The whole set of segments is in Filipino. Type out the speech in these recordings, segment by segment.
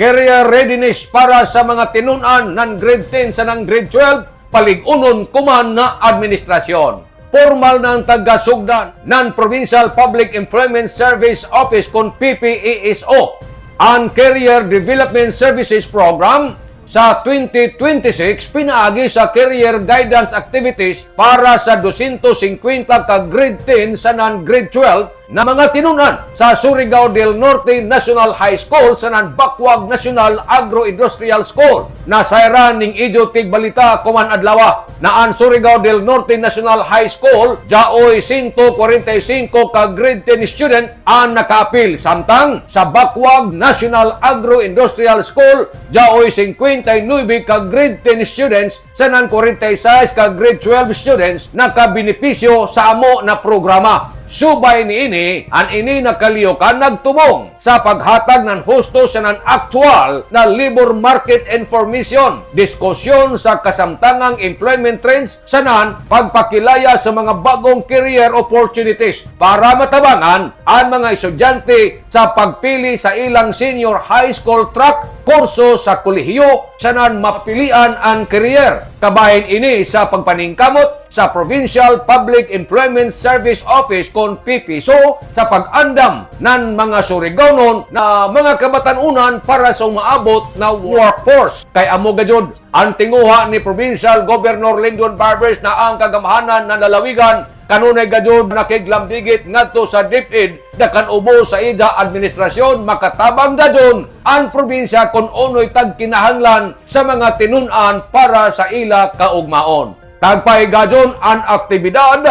career readiness para sa mga tinunan ng grade 10 sa ng grade 12, paligunon kuman na administrasyon. Formal ng taga-sugdan ng Provincial Public Employment Service Office kung PPESO ang Career Development Services Program sa 2026 pinaagi sa career guidance activities para sa 250 ka grade 10 sa non-grade 12 na mga tinunan sa Surigao del Norte National High School sa Bakwag National Agro-Industrial School. Nasayran ning Ijo Tigbalita kuman adlawa na ang Surigao del Norte National High School jaoy 145 ka grade 10 student ang nakaapil, samtang sa Bakwag National Agro-Industrial School jaoy 59 ka grade 10 students sa 46 ka grade 12 students nakabenepisyo sa amo na programa. Subay niini, ang ini nakaliyokan nagtumong sa paghatag ng husto sa ng actual na labor market information, diskusyon sa kasamtangang employment trends sa nan pagpakilaya sa mga bagong career opportunities para matabangan ang mga estudyante sa pagpili sa ilang senior high school track kurso sa kolehiyo sa nan mapilian ang career. Kabahin ini sa pagpaningkamot sa Provincial Public Employment Service Office kon PPSO sa pag-andam ng mga Surigaonon na mga kabatanunan para sa umaabot na workforce. Kay amo gajud ang tinguha ni Provincial Governor Lyndon Barbers na ang kagamahanan na lalawigan kanunay gajud nakiglambigit ngadto sa DepEd dakan ubo sa ida administrasyon makatabang dajon ang probinsya kung unoy tagkinahanglan sa mga tinunan para sa ila kaugmaon. Tagpahigajon ang aktibidad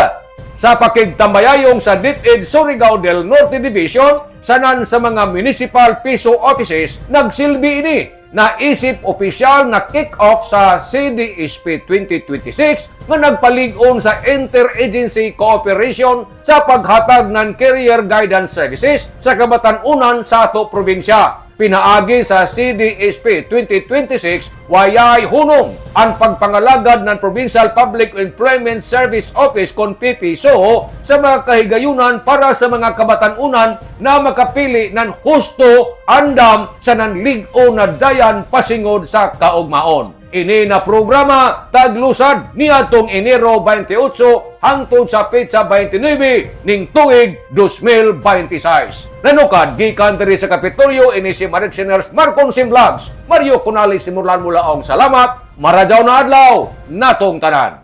sa pakigtambayayong sa DepEd Surigao del Norte Division sanan sa mga municipal PISO offices nagsilbi ini na isip opisyal na kick-off sa CDSP 2026 nga nagpalig-on sa interagency cooperation sa paghatag ng career guidance services sa kabatan-unan sa ato probinsya. Pinaagi sa CDSP 2026, wayay hunong ang pagpangalagad ng Provincial Public Employment Service Office kon PPSO sa mga kahigayunan para sa mga kabatan-unan na makapili ng husto andam sa nanlig-o na dayan pasingod sa kaugmaon. Ini na programa taglusad niadtong Enero 28 hangtod sa petsa 29 ning tuig 2026. Nanukad gikan diri sa Kapitolyo ini si Maritziners Marcon Vlogs. Mario Kunali simulan mula ang salamat. Marajaw na adlaw natong tanan.